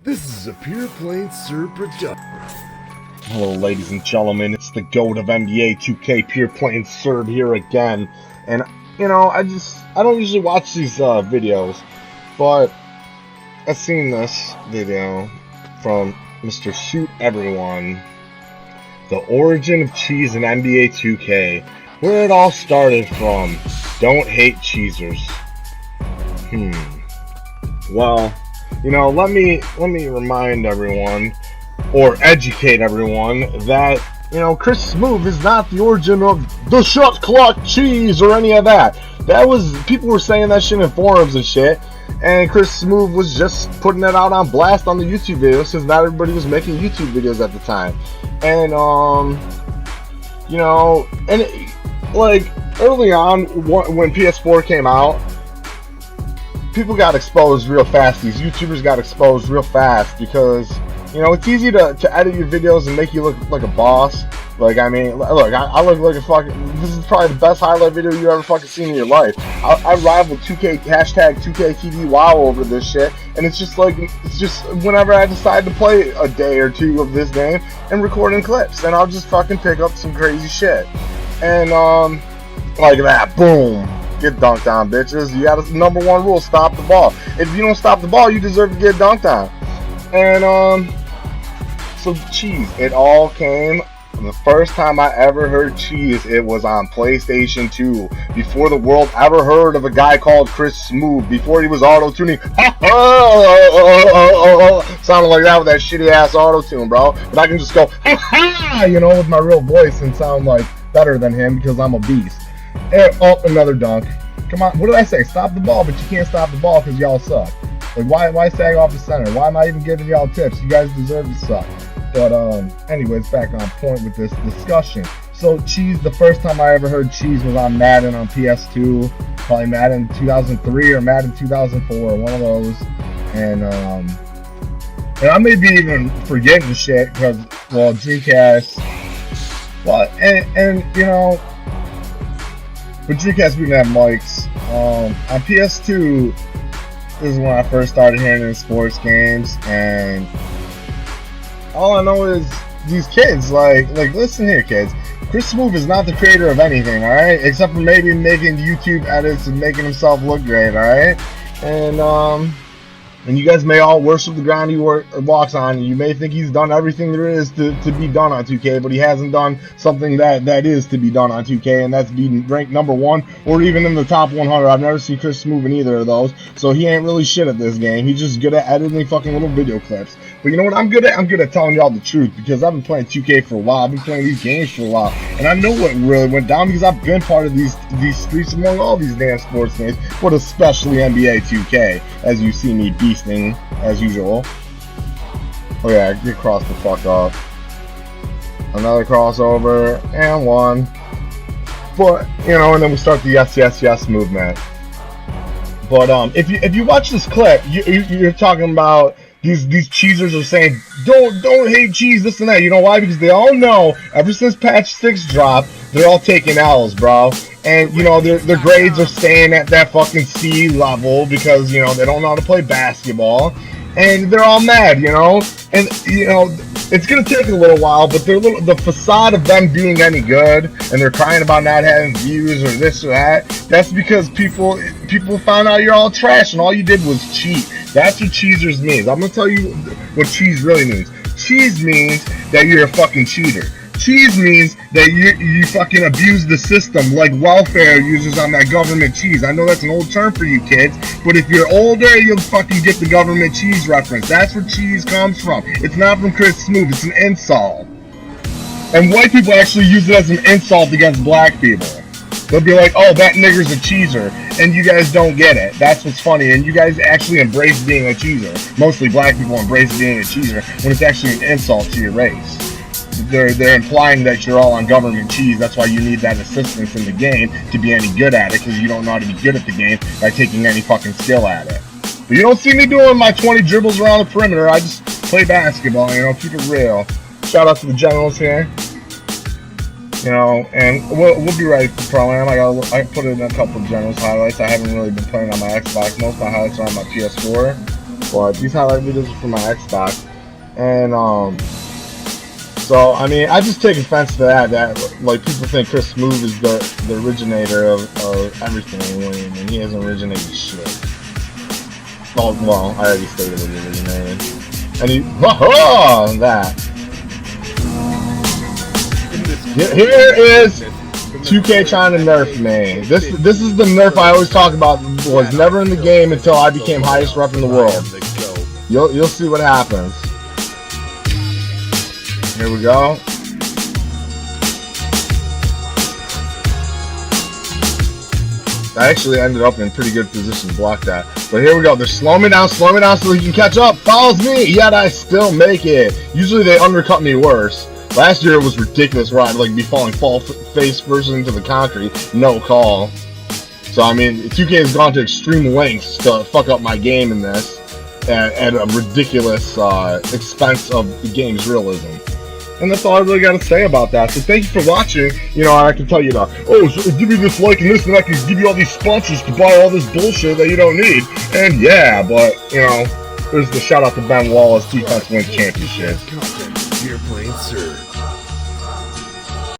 This is a PurePlayinSerb production. Hello, ladies and gentlemen. It's the GOAT of NBA 2K, PurePlayinSerb here again. And I don't usually watch these videos, but I've seen this video from Mr. ShootEveryone, the origin of cheese in NBA 2K, where it all started from. Don't hate cheesers. Well, let me remind everyone, or educate everyone, that, Chris Smoove is not the origin of the shot clock cheese or any of that. People were saying that shit in forums and shit, and Chris Smoove was just putting it out on blast on the YouTube videos, since not everybody was making YouTube videos at the time. And, early on, when PS4 came out, people got exposed real fast. These YouTubers got exposed real fast because, it's easy to edit your videos and make you look like a boss. I look like a fucking, this is probably the best highlight video you ever fucking seen in your life. I rivaled 2K, hashtag 2KTV WoW over this shit, and it's just whenever I decide to play a day or two of this game and recording clips, and I'll just fucking pick up some crazy shit. And, like that, boom. Get dunked on, bitches. You got number one rule: stop the ball. If you don't stop the ball, you deserve to get dunked on. And so cheese. It all came. The first time I ever heard cheese, it was on PlayStation 2. Before the world ever heard of a guy called Chris Smoove. Before he was auto-tuning. Sounded like that with that shitty ass auto-tune, bro. But I can just go, with my real voice and sound like better than him because I'm a beast. And, another dunk. Come on, what did I say? Stop the ball, but you can't stop the ball because y'all suck. Why sag off the center? Why am I even giving y'all tips? You guys deserve to suck. But, anyways, back on point with this discussion. So, cheese, the first time I ever heard cheese was on Madden on PS2. Probably Madden 2003 or Madden 2004, one of those. And I may be even forgetting shit because, Dreamcast. But Dreamcast, we didn't have mics. On PS2, this is when I first started hearing in sports games, and all I know is these kids, listen here, kids. Chris Smoove is not the creator of anything, alright? Except for maybe making YouTube edits and making himself look great, alright? And you guys may all worship the ground he walks on. You may think he's done everything there is to be done on 2K, but he hasn't done something that is to be done on 2K, and that's being ranked number 1 or even in the top 100. I've never seen Chris Smoove in either of those, so he ain't really shit at this game. He's just good at editing fucking little video clips. But you know what I'm good at? I'm good at telling y'all the truth, because I've been playing 2K for a while. I've been playing these games for a while, and I know what really went down because I've been part of these streets among all these damn sports games, but especially NBA 2K, as you see me beasting as usual. Oh yeah, get crossed the fuck up. Another crossover and one. But and then we start the yes movement. But if you watch this clip, you're talking about these cheesers are saying don't hate cheese, this and that. You know why? Because they all know ever since patch 6 dropped, they're all taking L's, bro. And their grades are staying at that fucking C level because they don't know how to play basketball, and they're all mad, and it's gonna take a little while, but the facade of them being any good, and they're crying about not having views or this or that. That's because people found out you're all trash and all you did was cheat. That's what cheesers means. I'm gonna tell you what cheese really means. Cheese means that you're a fucking cheater. Cheese means that you fucking abuse the system like welfare users on that government cheese. I know that's an old term for you kids, but if you're older, you'll fucking get the government cheese reference. That's where cheese comes from. It's not from Chris Smoove, it's an insult. And white people actually use it as an insult against black people. They'll be like, oh, that nigger's a cheeser, and you guys don't get it. That's what's funny, and you guys actually embrace being a cheeser. Mostly black people embrace being a cheeser when it's actually an insult to your race. They're implying that you're all on government cheese. That's why you need that assistance in the game to be any good at it, because you don't know how to be good at the game by taking any fucking skill at it. But you don't see me doing my 20 dribbles around the perimeter. I just play basketball, keep it real. Shout out to the generals here. And we'll be ready for Pro-Am. I put in a couple of generals highlights. I haven't really been playing on my Xbox. Most of my highlights are on my PS4. But these highlight videos are for my Xbox, and so I mean, I just take offense to that like people think Chris Smoove is the originator of everything, and he hasn't originated shit. Oh well, I already stated what he originated, and he that. Here is 2K trying to nerf me. This is the nerf I always talk about. Was never in the game until I became highest rep in the world. You'll see what happens. Here we go. I actually ended up in pretty good position to block that. But here we go. They're slowing me down so he can catch up. Follows me, yet I still make it. Usually they undercut me worse. Last year it was ridiculous where I'd like be falling face first into the concrete. No call. So I mean, 2K has gone to extreme lengths to fuck up my game in this at a ridiculous expense of the game's realism. And that's all I really got to say about that. So thank you for watching. You know, I can tell you that, oh, so give me this like and this, and I can give you all these sponsors to buy all this bullshit that you don't need. And yeah, but, you know, there's the shout out to Ben Wallace, defense wins championship. Pure Playing Serb.